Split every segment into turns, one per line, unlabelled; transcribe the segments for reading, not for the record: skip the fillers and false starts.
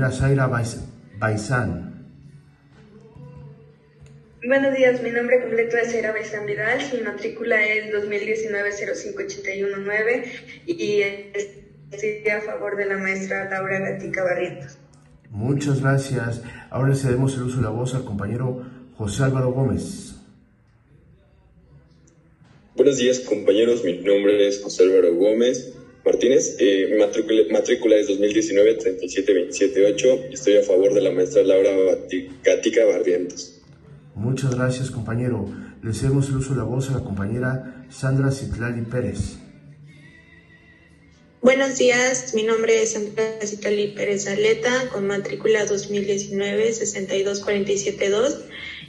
compañera Zaira Baizán.
Buenos días, mi nombre completo es Zaira Baizán Vidal, mi matrícula es 2019-05819 y estoy a favor de la maestra Laura Gatica Barrientos.
Muchas gracias. Ahora le cedemos el uso de la voz al compañero José Álvaro Gómez.
Buenos días, compañeros. Mi nombre es José Álvaro Gómez Martínez. Mi matrícula es 2019-37278 y estoy a favor de la maestra Laura Gatica Barrientos.
Muchas gracias, compañero. Le cedemos el uso de la voz a la compañera Sandra Citlali Pérez.
Buenos días, mi nombre es Sandra Citlali Pérez Arleta, con matrícula 2019-62472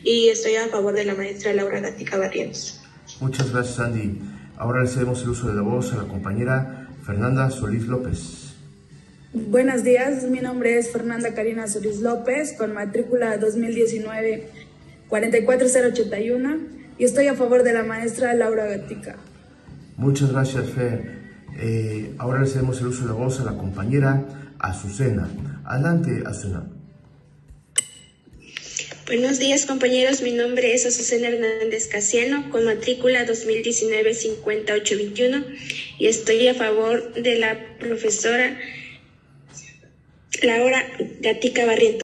y estoy a favor de la maestra Laura Gatica Barrientos.
Muchas gracias, Andy. Ahora le cedemos el uso de la voz a la compañera Fernanda Solís López.
Buenos días, mi nombre es Fernanda Karina Solís López, con matrícula 2019-44081 y estoy a favor de la maestra Laura Gatica.
Muchas gracias, Fer. Ahora le cedemos el uso de la voz a la compañera Azucena. Adelante, Azucena.
Buenos días, compañeros. Mi nombre es Azucena Hernández Casiano, con matrícula 2019-5821 y estoy a favor de la profesora Laura Gatica Barrientos.